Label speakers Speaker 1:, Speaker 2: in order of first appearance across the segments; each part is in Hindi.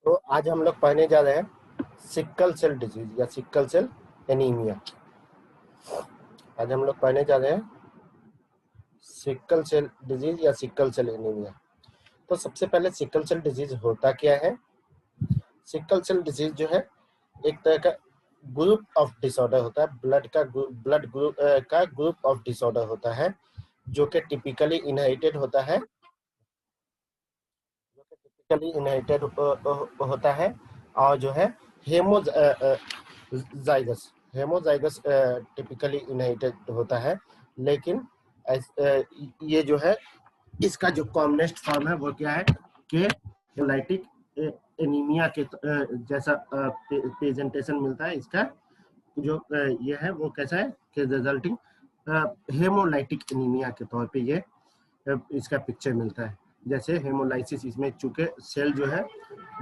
Speaker 1: तो आज हम लोग पढ़ने जा रहे हैं सिक्कल सेल डिजीज या सिक्कल सेल एनीमिया। आज हम लोग पढ़ने जा रहे हैं सिक्कल सेल डिजीज या सिक्कल सेल एनीमिया। तो सबसे पहले सिक्कल सेल डिजीज होता क्या है? सिक्कल सेल डिजीज जो है एक तरह का ग्रुप ऑफ डिसऑर्डर होता है, ब्लड ग्रुप का ग्रुप ऑफ डिसऑर्डर होता है जो कि टिपिकली इनहेरिटेड होता है, होता है और जो है हेमोजाइगस हेमोजाइगस टिपिकली इनहेरिटेड होता है। लेकिन ये जो है इसका जो कॉमनेस्ट फॉर्म है वो क्या है कि हेमोलाइटिक एनीमिया के जैसा प्रेजेंटेशन मिलता है। इसका जो ये है वो कैसा है कि रिजल्टिंग हेमोलाइटिक एनीमिया के तौर पे ये इसका पिक्चर मिलता है। जैसे हेमोलाइसिस, इसमें चूंकि सेल जो है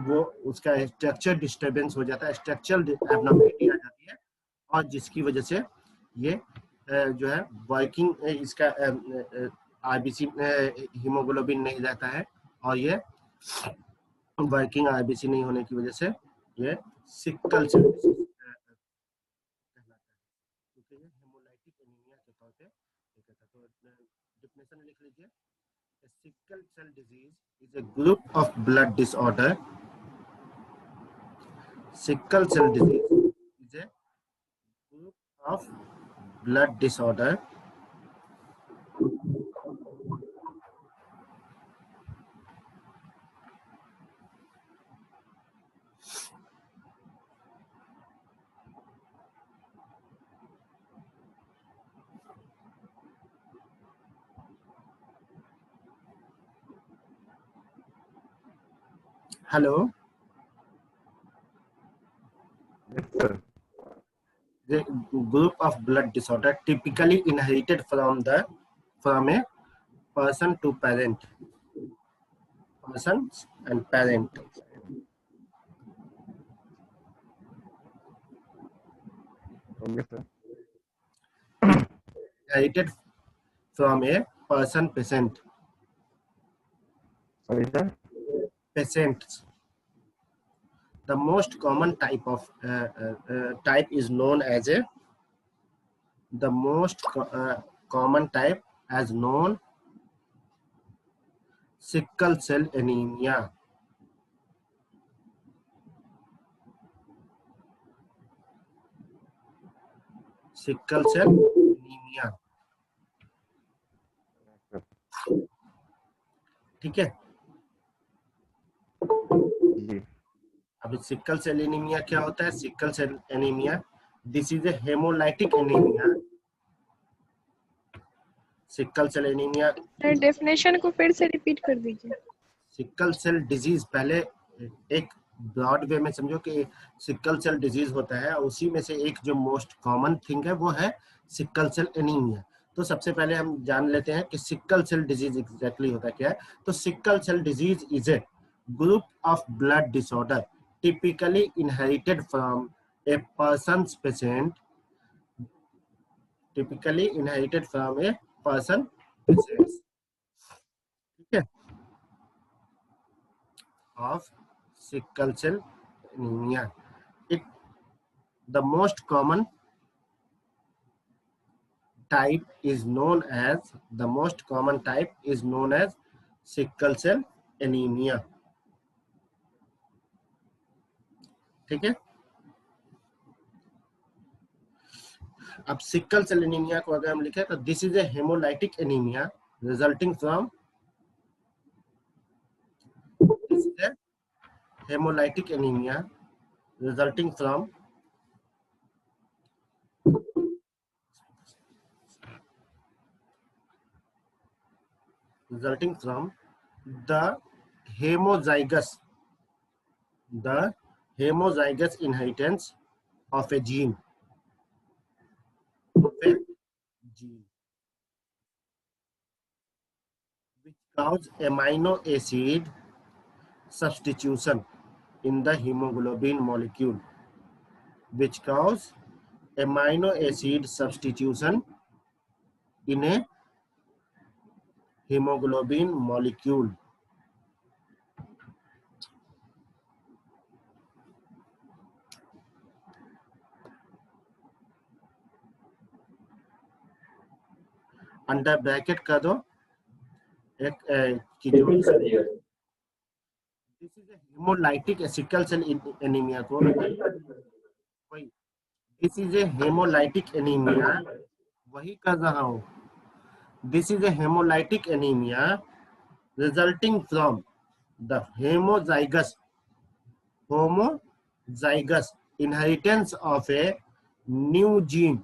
Speaker 1: वो उसका स्ट्रक्चर डिस्टर्बेंस हो जाता है, स्ट्रक्चरल एब्नॉर्मलिटी आ जाती है और जिसकी वजह से ये जो है वर्किंग इसका आरबीसी हीमोग्लोबिन नहीं रहता है और ये वर्किंग आरबीसी नहीं होने की वजह से ये सिक्कल सेल डिजीज कहलाता है, क्योंकि ये हेमोलाइटिक एनीमिया के तौर पे देखा था। तो डेफिनेशन लिख लीजिए, sickle cell disease is a group of blood disorder. Sickle cell disease is a group of blood disorder hello
Speaker 2: Yes, sir.
Speaker 1: the group of blood disorder typically inherited from a person to persons and parent,
Speaker 2: Okay, sir.
Speaker 1: inherited from a person
Speaker 2: Sorry, sir.
Speaker 1: patients. The most common type of type is known as a the most common type as known sickle cell anemia. Sickle cell anaemia, ठीक है।
Speaker 2: जी
Speaker 1: अब सिक्कल सेल एनीमिया क्या होता है? Sickle cell anaemia, this is a haemolytic anaemia. Sickle cell anaemia,
Speaker 3: definition को फिर से रिपीट कर दीजिए।
Speaker 1: सिक्कल सेल डिजीज, पहले एक ब्रॉड वे में समझो कि सिक्कल सेल डिजीज होता है, उसी में से एक जो मोस्ट कॉमन थिंग है वो है सिक्कल सेल एनीमिया। तो सबसे पहले हम जान लेते हैं कि सिक्कल सेल डिजीज एग्जैक्टली होता क्या है। तो sickle cell disease is a group of blood disorder typically inherited from a person's patient, typically inherited from a person patient, ठीक है, of sickle cell anemia. It the most common type is known as sickle cell anemia, ठीक है। अब सिक्कल सेल एनीमिया को अगर हम लिखें तो this is a haemolytic anaemia resulting from this is a haemolytic anaemia resulting from the homozygous inheritance of a gene which cause amino acid substitution in the hemoglobin molecule, which cause amino acid substitution in a hemoglobin molecule. Under bracket कर दो एक कि जो this is haemolytic sickle cell anaemia को वही this is a haemolytic anaemia वही कर रहा हूँ। This is a haemolytic anaemia resulting from the homozygous inheritance of a new gene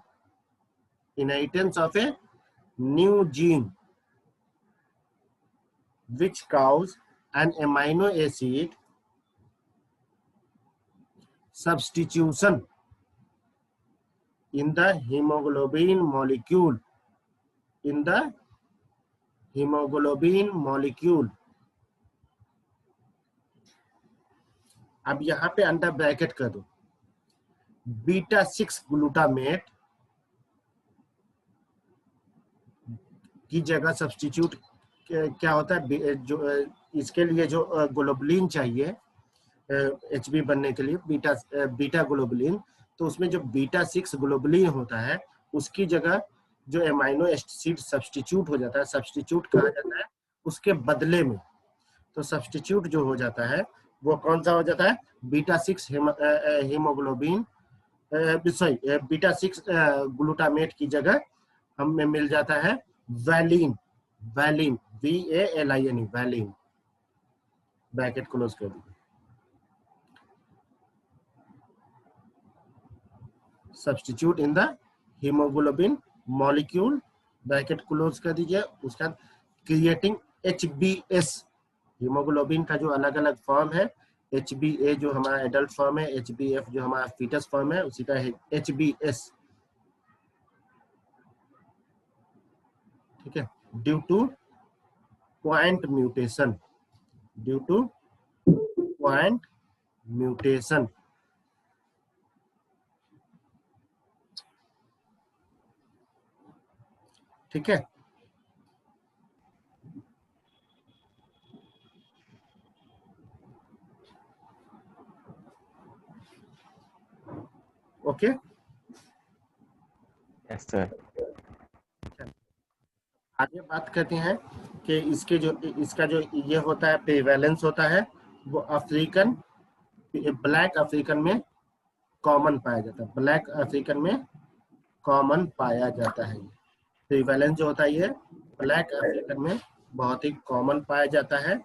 Speaker 1: which cause an amino acid substitution in the hemoglobin molecule अब यहाँ पे अंडर ब्रैकेट कर दो बीटा 6 ग्लूटामेट की जगह सब्स्टिट्यूट क्या होता है जो इसके लिए जो ग्लोबुलिन चाहिए एचबी बनने के लिए बीटा ग्लोबुलिन, तो उसमें जो बीटा 6 ग्लोबुलिन होता है उसकी जगह जो एमाइनो एसिड सब्स्टिट्यूट हो जाता है, सब्स्टिट्यूट कहा जाता है उसके बदले में। तो सब्स्टिट्यूट जो हो जाता है वो कौन सा हो जाता है, beta 6 haemoglobin sorry beta 6 glutamate की जगह हमें मिल जाता है valine VALIN valine. Bracket close कर दीजिए। Substitute in the haemoglobin molecule, bracket close कर दीजिए। उसका क्रिएटिंग HbS, हीमोग्लोबिन का जो अलग अलग फॉर्म है, HbA जो हमारा एडल्ट फॉर्म है, HbF जो हमारा फीटस फॉर्म है, उसी का है HbS। ठीक है, ड्यू टू पॉइंट म्यूटेशन ठीक है। Okay
Speaker 2: yes sir.
Speaker 1: आगे बात करते हैं कि इसका जो ये होता है प्रिवेलेंस होता है वो ब्लैक अफ्रीकन में कॉमन पाया जाता है, ब्लैक अफ्रीकन में कॉमन पाया जाता है। प्रिवेलेंस जो होता है ये ब्लैक अफ्रीकन में बहुत ही कॉमन पाया जाता है।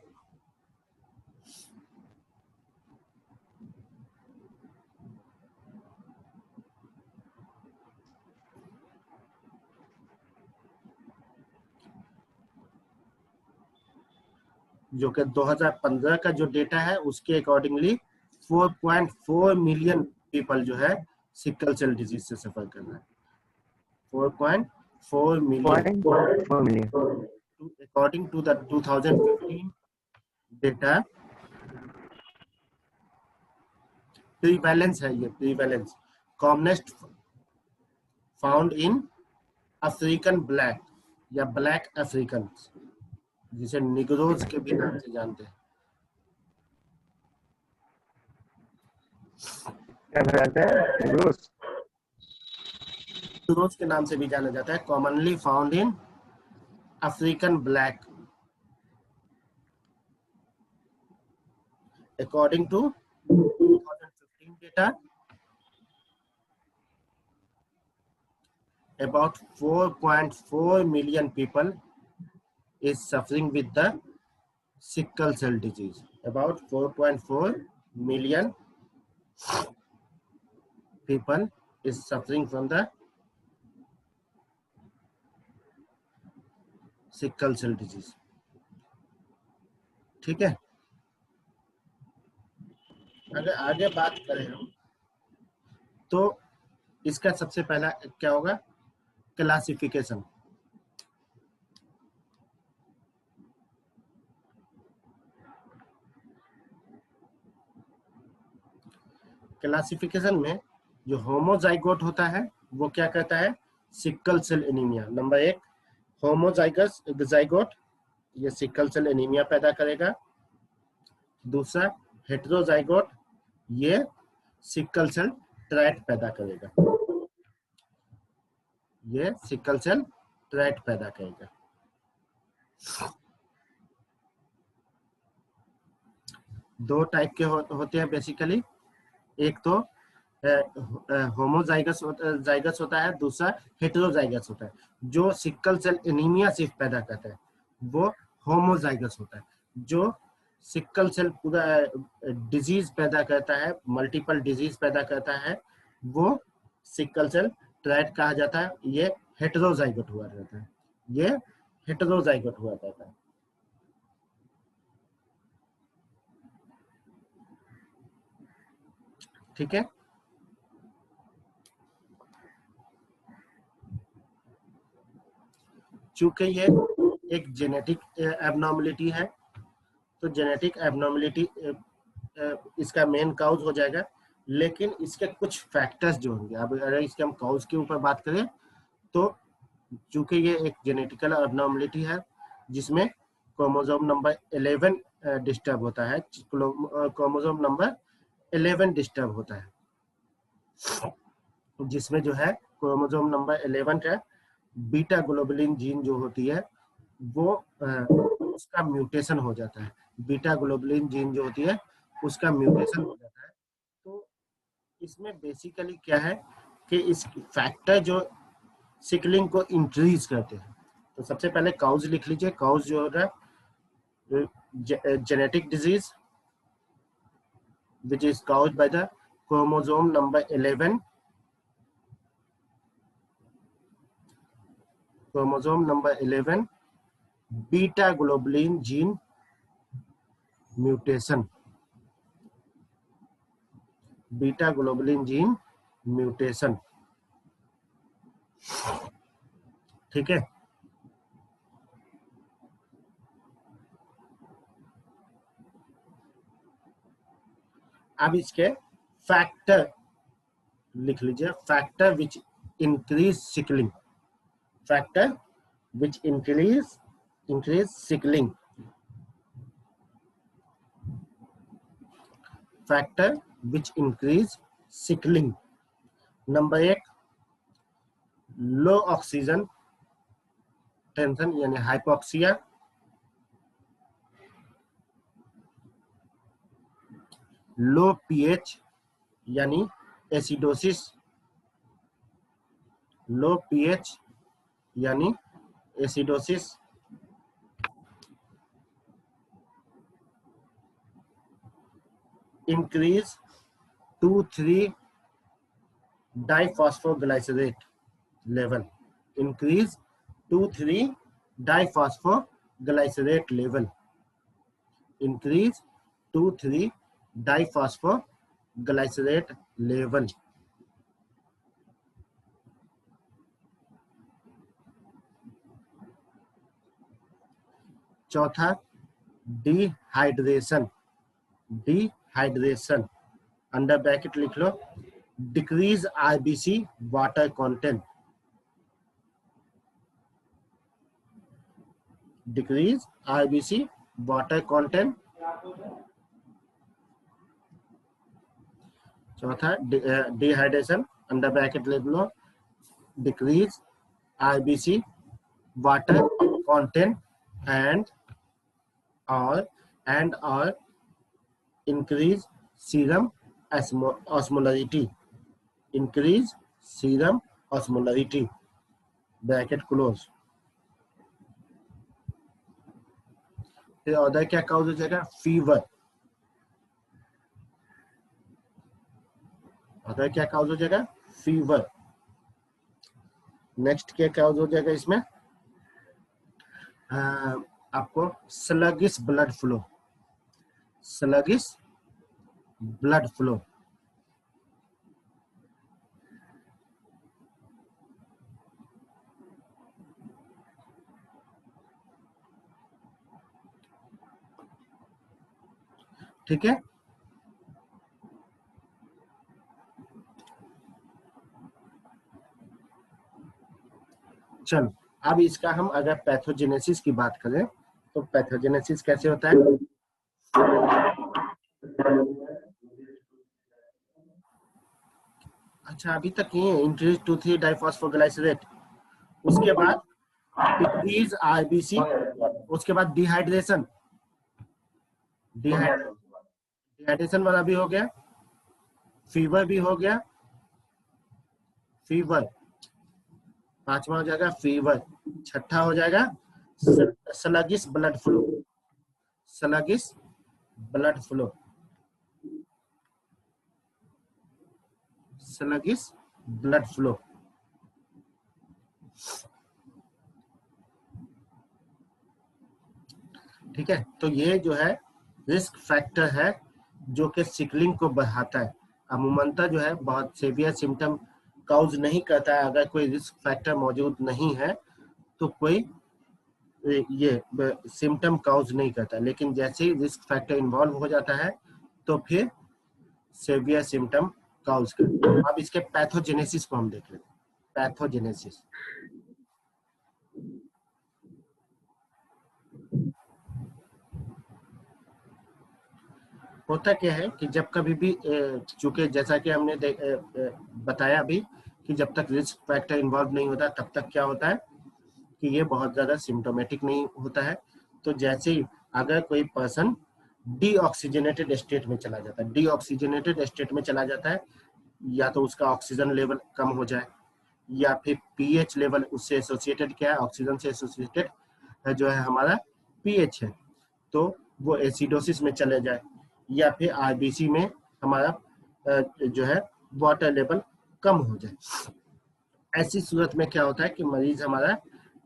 Speaker 1: जो कि 2015 का जो डेटा है उसके अकॉर्डिंगली 4.4 मिलियन पीपल जो है सिकल सेल डिजीज से सफर कर रहा है। 4.4 million according to the 2015 data. Prevalence है ये, prevalence commonest found in African black या ब्लैक अफ्रीकन, जिसे निग्रोज के भी नाम से जानते हैं।
Speaker 2: क्या बताते हैं?
Speaker 1: निग्रोज के नाम से भी जाना जाता है। Commonly found in African black according to 2015 data. About 4.4 million people is suffering with the sickle cell disease. About 4.4 million people is suffering from the sickle cell disease. ठीक है, अगर आगे बात करें हम तो इसका सबसे पहला क्या होगा, क्लासिफिकेशन। क्लासिफिकेशन में जो होमोजाइगोट होता है वो क्या कहता है, sickle cell anaemia. Number 1 homozygous zygote, ये सिकल सेल एनीमिया पैदा करेगा। दूसरा हेटेरोजाइगोट, ये सिकल सेल ट्रैट पैदा करेगा, ये सिकल सेल ट्रैट पैदा करेगा। दो टाइप के होते हैं बेसिकली, एक तो होमोजाइगस होता है, दूसरा हेटेरोजाइगस होता है। जो सिकल सेल एनीमिया सिर्फ पैदा करता है वो होमोजाइगस होता है। जो सिकल सेल पूरा डिजीज पैदा करता है, मल्टीपल डिजीज पैदा करता है, वो सिकल सेल ट्रैट कहा जाता है। ये हेटेरोजाइगस हुआ रहता है, ये हेटेरोजाइगस हुआ रहता है। ठीक है, चूंकि ये एक जेनेटिक एबनॉर्मलिटी है, तो जेनेटिक एबनॉर्मलिटी इसका मेन काउज हो जाएगा। लेकिन इसके कुछ फैक्टर्स जो होंगे, अब अगर इसके हम काउज के ऊपर बात करें तो चूंकि ये एक जेनेटिकल एबनॉर्मलिटी है जिसमें क्रोमोसोम नंबर 11 डिस्टर्ब होता है, क्रोमोसोम नंबर 11 डिस्टर्ब होता है, जिसमें जो है क्रोमोसोम नंबर 11 का बीटा ग्लोबुलिन जीन जो होती है वो उसका म्यूटेशन हो जाता है। बीटा ग्लोबुलिन जीन जो होती है उसका म्यूटेशन हो जाता है। तो इसमें बेसिकली क्या है कि इस फैक्टर जो सिकलिंग को इंक्रीज करते हैं। तो सबसे पहले काउज लिख लीजिए। काउज जो होगा genetic disease which is caused by the chromosome number 11, chromosome number 11 beta globulin gene mutation, beta globulin gene mutation। ठीक है, अब इसके फैक्टर लिख लीजिए। Factor which increase sickling, factor which increase sickling, factor which increase sickling. Number 1 low oxygen tension यानी हाइपोक्सिया, लो पीएच यानी एसिडोसिस, लो पीएच यानी acidosis, increase 2,3 diphosphoglycerate level, increase 2,3 diphosphoglycerate level, increase 2,3 diphosphoglycerate level. चौथा डिहाइड्रेशन, डिहाइड्रेशन अंडर ब्रैकेट लिख लो, decrease RBC water content, decrease RBC water content. चौथा डिहाइड्रेशन अंडर ब्रैकेट लिख लो, decrease RBC water content and or increase serum osmolarity, increase serum osmolarity, bracket close. फिर अदर क्या काउज हो जाएगा? फीवर, अदर क्या काउज हो जाएगा? फीवर। नेक्स्ट क्या काउज हो जाएगा इसमें? आपको sluggish blood flow, sluggish blood flow. ठीक है, चलो अब इसका हम अगर पैथोजेनेसिस की बात करें तो पैथोजेनेसिस कैसे होता है? अच्छा अभी तक ये इंक्रीज 2,3 डाइफॉस्फोग्लाइसरेट, उसके बाद इंक्रीज आरबीसी, उसके बाद डिहाइड्रेशन, डिहाइड्रेशन वाला भी हो गया, फीवर भी हो गया, फीवर, पांचवा हो जाएगा फीवर, छठा हो जाएगा sluggish blood flow, sluggish blood flow, sluggish blood flow. ठीक है, तो ये जो है रिस्क फैक्टर है जो कि सिकलिंग को बढ़ाता है। अमूमनतः जो है बहुत सीवियर सिम्टम काउज नहीं करता है, अगर कोई रिस्क फैक्टर मौजूद नहीं है तो कोई ये सिम्टम काउज नहीं करता, लेकिन जैसे ही रिस्क फैक्टर इन्वॉल्व हो जाता है तो फिर सीवियर सिम्टम काउज करता है। अब इसके पैथोजेनेसिस को हम देख लेते हैं। पैथोजेनेसिस होता क्या है कि जब कभी भी चूंकि जैसा कि हमने बताया अभी कि जब तक रिस्क फैक्टर इन्वॉल्व नहीं होता तब तक क्या होता है कि ये बहुत ज्यादा सिम्टोमेटिक नहीं होता है। तो जैसे ही अगर कोई पर्सन डीऑक्सीजनेटेड स्टेट में चला जाता है, डीऑक्सीजनेटेड स्टेट में चला जाता है, या तो उसका ऑक्सीजन लेवल कम हो जाए या फिर पीएच लेवल उससे एसोसिएटेड, क्या है ऑक्सीजन से एसोसिएटेड जो है हमारा पीएच है, तो वो एसिडोसिस में चले जाए, या फिर आरबीसी में हमारा जो है वाटर लेवल कम हो जाए। ऐसी सूरत में क्या होता है कि मरीज हमारा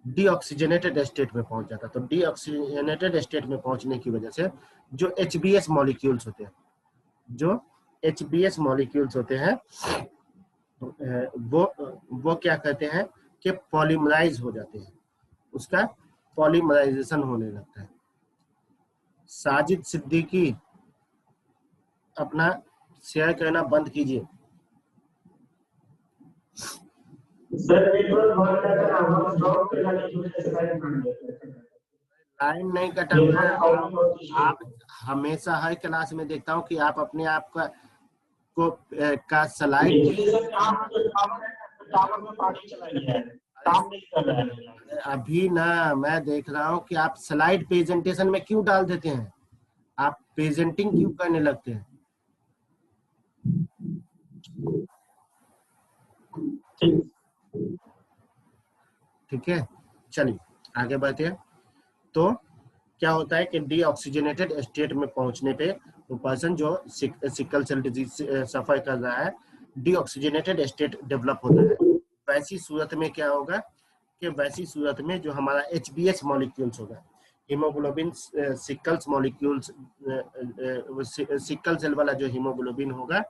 Speaker 1: डीऑक्सीजनेटेड स्टेट में पहुंच जाता है। तो डीऑक्सीजनेटेड स्टेट में पहुंचने की वजह से जो एचबीएस मॉलिक्यूल्स होते हैं, जो एचबीएस मॉलिक्यूल्स होते हैं वो क्या कहते हैं कि पॉलीमराइज हो जाते हैं, उसका पॉलीमराइजेशन होने लगता है। साजिद सिद्दीकी अपना शेयर करना बंद कीजिए। लाइन नहीं कटा, आप हमेशा हर क्लास में देखता हूँ कि आप अपने आप का स्लाइड अभी ना मैं देख रहा हूँ कि आप स्लाइड प्रेजेंटेशन में क्यों डाल देते हैं, आप प्रेजेंटिंग क्यों करने लगते हैं। ठीक है, चलिए आगे बढ़ते हैं। तो क्या होता है कि डीऑक्सीजनेटेड स्टेट में पहुंचने पे वो पर्सन जो सिकल सेल डिजीज सफर कर रहा है, डीऑक्सीजनेटेड स्टेट डेवलप होता है। वैसी सूरत में क्या होगा कि वैसी सूरत में जो हमारा एचबीएस मॉलिक्यूल्स होगा, haemoglobin sickles molecules, sickle cell वाला जो हीमोग्लोबिन होगा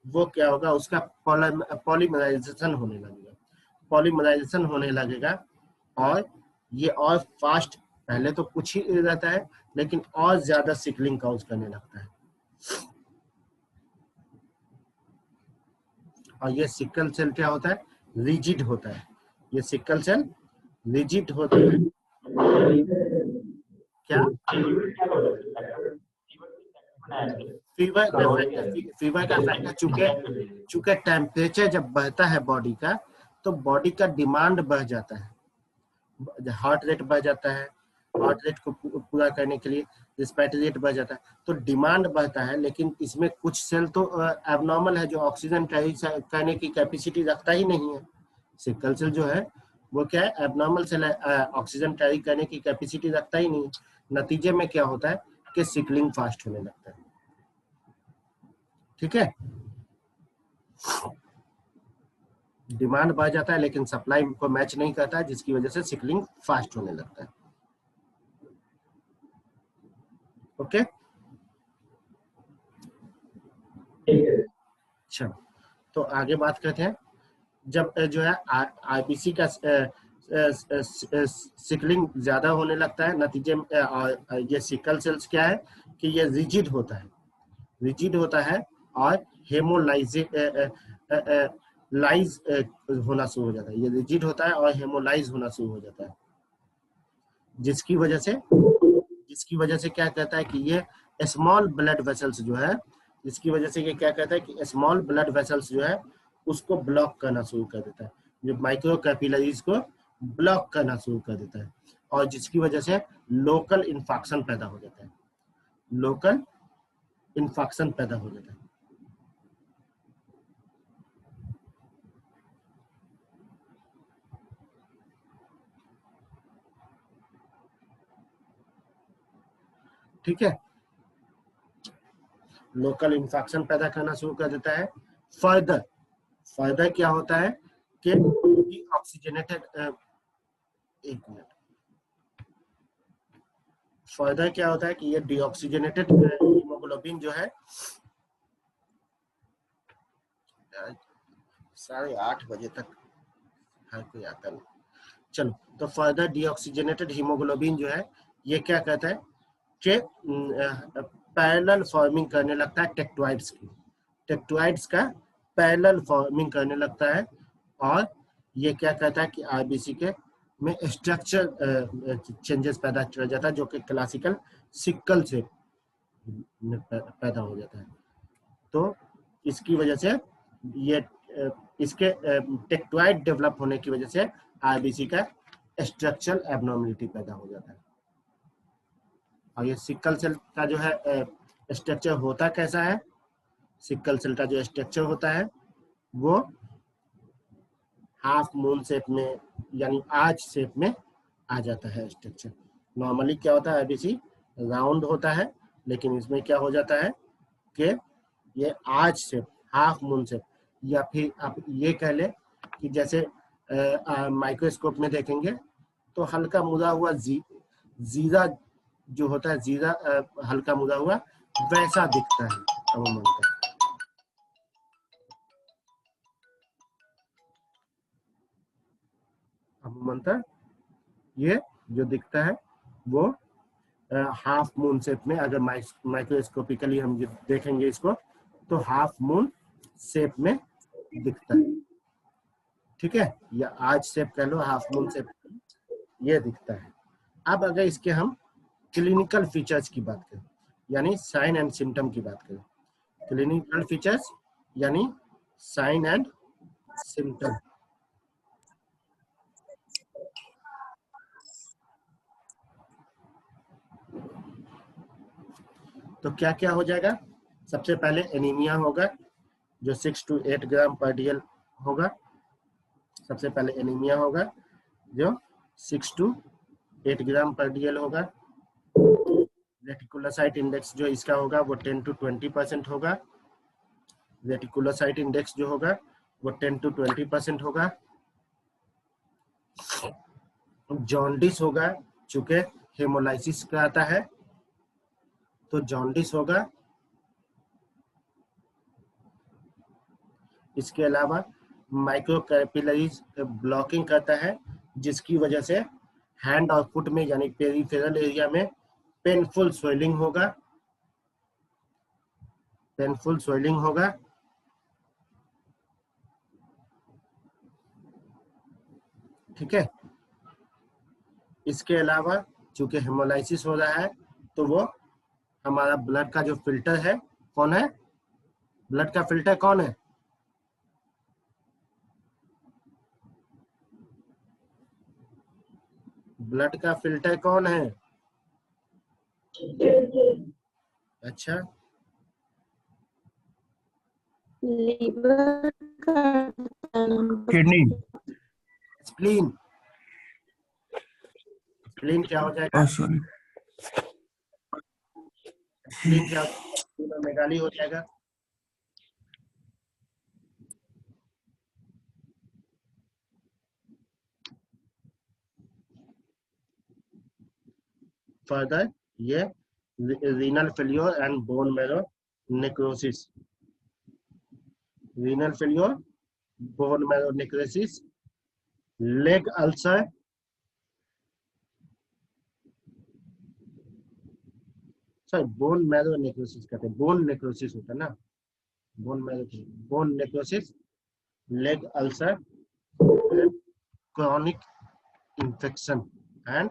Speaker 1: वो क्या होगा, उसका पॉलीमराइजेशन होने लगेगा, पॉलीमराइजेशन होने लगेगा, और ये और फास्ट, पहले तो कुछ ही रहता है लेकिन और ज्यादा सिकलिंग काउज करने लगता है। और ये सिकल सेल क्या होता है, रिजिड होता है, ये सिकल सेल रिजिड होता है। क्या फीवर का फैक्टर, चूंकि टेम्परेचर जब बढ़ता है बॉडी का तो बॉडी का डिमांड बढ़ जाता है, हार्ट रेट बढ़ जाता है, हार्ट रेट को पूरा करने के लिए रेस्पिरेटरी रेट बढ़ जाता है, तो डिमांड बढ़ता है। लेकिन इसमें कुछ सेल तो एबनॉर्मल है जो ऑक्सीजन कैरी करने की कैपेसिटी रखता ही नहीं है। सिकल सेल जो है वो क्या है, एबनॉर्मल सेल है, ऑक्सीजन कैरी करने की कैपेसिटी रखता ही नहीं है। नतीजे में क्या होता है कि सिकलिंग फास्ट होने लगता है। ठीक है, डिमांड बढ़ जाता है लेकिन सप्लाई को मैच नहीं करता है, जिसकी वजह से सिकलिंग फास्ट होने लगता है। ओके, चलो तो आगे बात करते हैं। जब जो है आरबीसी का सिकलिंग ज्यादा होने लगता है, नतीजे में ये सिकल सेल्स क्या है कि ये रिजिड होता है, रिजिड होता है और हेमोलाइज होना शुरू हो जाता है। ये रिजिड होता है और हेमोलाइज होना शुरू हो जाता है, जिसकी वजह से क्या कहता है कि ये स्मॉल ब्लड वेसल्स जो है, जिसकी वजह से ये क्या कहता है कि स्मॉल ब्लड वेसल्स जो है उसको ब्लॉक करना शुरू कर देता है, जो माइक्रो कैपिलरीज को ब्लॉक करना शुरू कर देता है और जिसकी वजह से लोकल इन्फेक्शन पैदा हो जाता है, लोकल इन्फेक्शन पैदा हो जाता है। ठीक है, लोकल इन्फेक्शन पैदा करना शुरू कर देता है। फर्दर फर्दर क्या होता है कि ऑक्सीजनेटेड, एक मिनट, फर्दर क्या होता है कि ये डीऑक्सीजनेटेड हीमोग्लोबिन जो है 8:30 बजे तक हर कोई आता नहीं। चलो, तो फर्दर डीऑक्सीजनेटेड हीमोग्लोबिन जो है ये क्या कहता है कि पैरेलल फॉर्मिंग करने लगता है टेक्टोइड्स की, टेक्टोइड्स का पैरेलल फॉर्मिंग करने लगता है और ये क्या कहता है कि आरबीसी के में स्ट्रक्चर चेंजेस पैदा किया जाता है जो कि क्लासिकल सिकल से पैदा हो जाता है। तो इसकी वजह से ये इसके टेक्टोइड डेवलप होने की वजह से आरबीसी का स्ट्रक्चरल एब्नॉर्मलिटी पैदा हो जाता है। और ये सिकल सेल का जो है स्ट्रक्चर होता कैसा है, सिकल सेल का जो स्ट्रक्चर होता है वो हाफ मून शेप में यानी आर्च शेप में आ जाता है स्ट्रक्चर। नॉर्मली क्या होता है आरबीसी राउंड होता है, लेकिन इसमें क्या हो जाता है कि ये arch shape, half moon shape, या फिर आप ये कह ले कि जैसे माइक्रोस्कोप में देखेंगे तो हल्का मुड़ा हुआ जीरा जो होता है, जीरा हल्का मुड़ा हुआ वैसा दिखता है अमूमन। अमूमन ये जो दिखता है वो हाफ मून शेप में, अगर माइक्रोस्कोपिकली हम देखेंगे इसको तो हाफ मून शेप में दिखता है। ठीक है, या आर्च शेप कह लो, हाफ मून शेप ये दिखता है। अब अगर इसके हम क्लिनिकल फीचर्स की बात करें यानी साइन एंड सिम्टम की बात करें, क्लिनिकल फीचर्स यानी साइन एंड सिम्टम, तो क्या क्या हो जाएगा। सबसे पहले एनीमिया होगा जो 6 to 8 ग्राम पर डीएल होगा। सबसे पहले एनीमिया होगा जो 6 to 8 ग्राम पर डीएल होगा। रेटिकुलोसाइट इंडेक्स जो इसका होगा वो 10 to 20% होगा। रेटिकुलोसाइट इंडेक्स जो होगा वो 10 to 20% होगा। जॉन्डिस होगा, चूंकि हेमोलाइसिस का आता है तो जॉन्डिस होगा। इसके अलावा माइक्रो कैपिलरीज ब्लॉकिंग करता है जिसकी वजह से हैंड और फुट में यानी पेरिफेरल एरिया में पेनफुल स्वेलिंग होगा, पेनफुल स्वेलिंग होगा। ठीक है, इसके अलावा चूंकि हेमोलाइसिस हो रहा है तो वो हमारा ब्लड का जो फिल्टर है, कौन है ब्लड का फिल्टर, कौन है, ब्लड का फिल्टर कौन है, अच्छा
Speaker 3: लीवर का
Speaker 4: किडनी।
Speaker 1: स्प्लीन। स्प्लीन क्या हो जाएगा,
Speaker 4: सॉरी।
Speaker 1: स्प्लीन क्या हो जाएगा, मेगाली हो जाएगा। फर्दर ये renal failure and bone marrow necrosis, renal failure, bone marrow necrosis, leg ulcer, sorry bone marrow necrosis कहते हैं, बोन नेक्रोसिस होता है ना, bone marrow, bone necrosis, leg ulcer, chronic infection and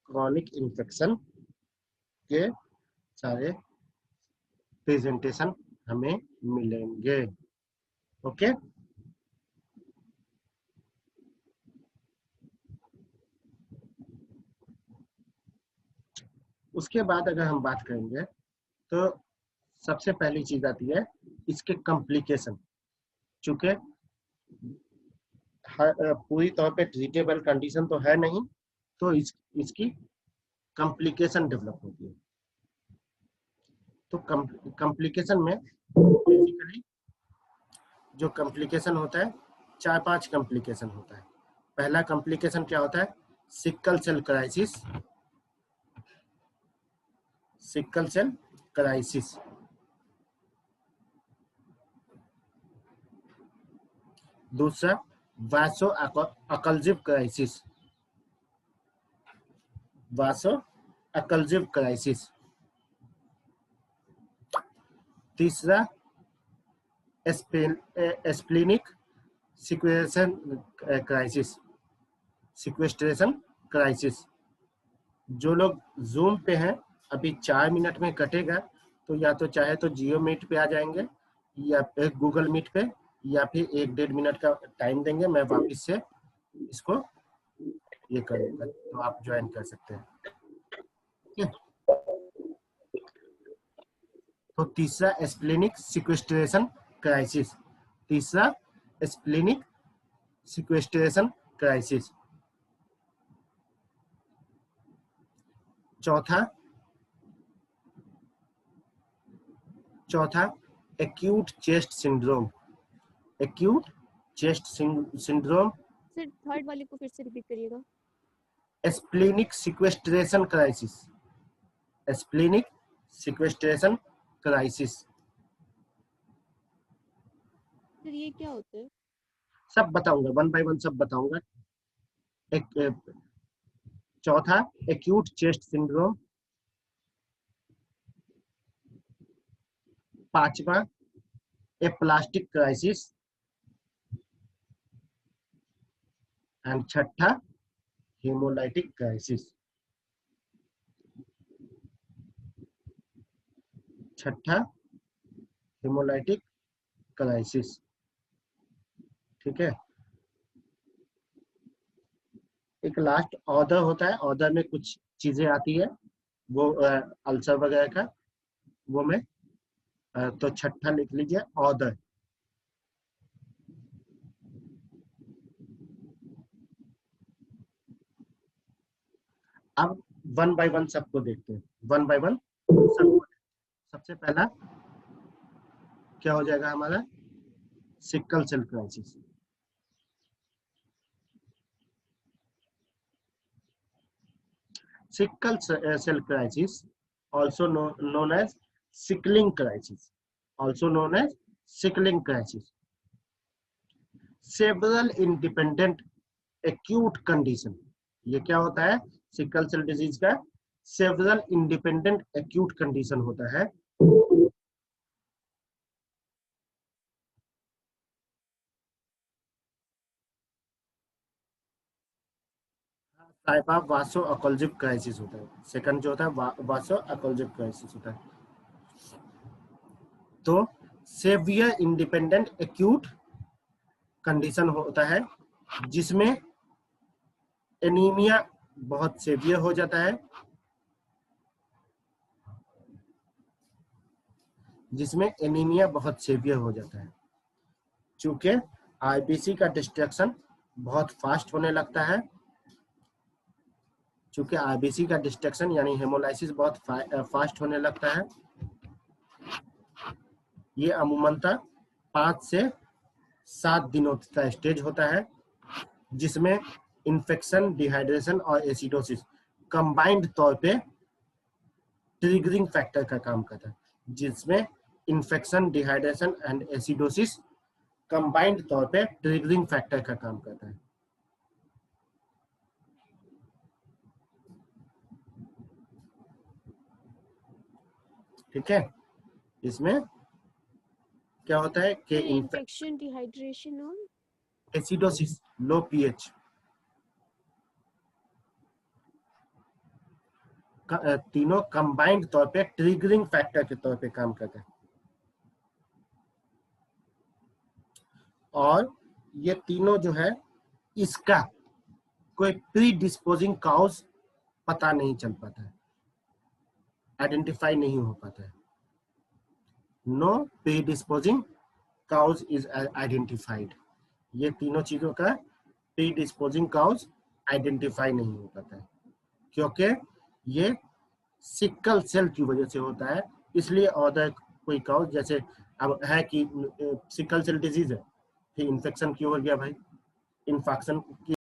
Speaker 1: chronic infection के सारे प्रेजेंटेशन हमें मिलेंगे। ओके, उसके बाद अगर हम बात करेंगे तो सबसे पहली चीज आती है इसके कॉम्प्लिकेशन। चूंकि पूरी तौर पे ट्रीटेबल कंडीशन तो है नहीं, तो इसकी कॉम्प्लिकेशन डेवलप होती है। तो कॉम्प्लिकेशन में बेसिकली जो कॉम्प्लिकेशन होता है 4-5 कॉम्प्लिकेशन होता है। पहला कॉम्प्लिकेशन क्या होता है? Sickle cell crisis. Sickle cell crisis. दूसरा vaso occlusive crisis. Vaso occlusive crisis. तीसरा splenic sequestration crisis. Sequestration crisis. जो लोग जूम पे हैं, अभी 4 मिनट में कटेगा, तो या तो चाहे तो जियो मीट पे आ जाएंगे या फिर गूगल मीट पे, या फिर 1-1.5 मिनट का टाइम देंगे, मैं वापस से इसको ये करूंगा, तो आप ज्वाइन कर सकते हैं। ठीक है? तो तीसरा स्प्लेनिक सिक्वेस्ट्रेशन क्राइसिस। तीसरा स्प्लेनिक सिक्वेस्ट्रेशन क्राइसिस। चौथा acute chest syndrome. Acute chest syndrome.
Speaker 5: Sir third वाले को फिर से रिपीट करिएगा।
Speaker 1: Splenic sequestration crisis. Splenic sequestration crisis.
Speaker 5: Sir ये क्या होता है?
Speaker 1: सब बताऊंगा, 1 बाय 1 सब बताऊंगा। चौथा एक्यूट चेस्ट सिंड्रोम। पांचवा एप्लास्टिक क्राइसिस। एंड छठा हेमोलाइटिक क्राइसिस। छठा हेमोलाइटिक क्राइसिस। ठीक है। एक लास्ट ऑर्डर होता है, ऑर्डर में कुछ चीजें आती है, वो अल्सर वगैरह का, वो में तो छठा लिख लीजिए ऑर्डर। अब 1 बाय 1 सबको देखते हैं। 1 बाय 1 सबको। सबसे पहला क्या हो जाएगा हमारा? Sickle cell crisis. Sickle cell crisis also known as sickling crisis, also known as sickling crisis. Several independent acute condition, ये क्या होता है? सिकल सेल डिजीज का सेवरल इंडिपेंडेंट एक्यूट कंडीशन होता है। टाइप ऑफ वासो अकल्जिव क्राइसिस होता है। सेकंड जो होता है वासो अकल्जिव क्राइसिस होता है। तो सेवियर इंडिपेंडेंट एक्यूट कंडीशन होता है जिसमें एनीमिया बहुत सेवियर हो जाता है, जिसमें एनीमिया बहुत सेवियर हो जाता है। चूंकि आईबीसी का डिस्ट्रक्शन बहुत फास्ट होने लगता है, चूंकि आईबीसी का डिस्ट्रक्शन यानी हेमोलाइसिस बहुत फास्ट होने लगता है। ये अमूमनतः 5 से 7 दिनों का स्टेज होता है, जिसमें इन्फेक्शन, डिहाइड्रेशन और एसिडोसिस कंबाइंड तौर पे ट्रिगरिंग फैक्टर का काम करता है, जिसमें infection, dehydration and acidosis combined तौर पे ट्रिगरिंग फैक्टर का काम करता है। ठीक है। इसमें क्या होता है कि
Speaker 5: इन्फेक्शन, डिहाइड्रेशन और
Speaker 1: एसिडोसिस, लो पीएच, तीनों कंबाइंड तौर पे ट्रिगरिंग फैक्टर के तौर पे काम करते हैं। और ये तीनों जो है, इसका कोई प्री डिस्पोजिंग काउज पता नहीं चल पाता है। आइडेंटिफाई नहीं हो पाता है। No predisposing cause is identified. ये तीनों चीजों का प्रीडिस्पोजिंग काउज आइडेंटिफाई नहीं हो पाता है, क्योंकि ये सिकल सेल की वजह से होता है। इसलिए अदर कोई काउज, जैसे अब है कि सिकल सेल डिजीज है, फिर इन्फेक्शन क्यों हो गया भाई, इन्फेक्शन की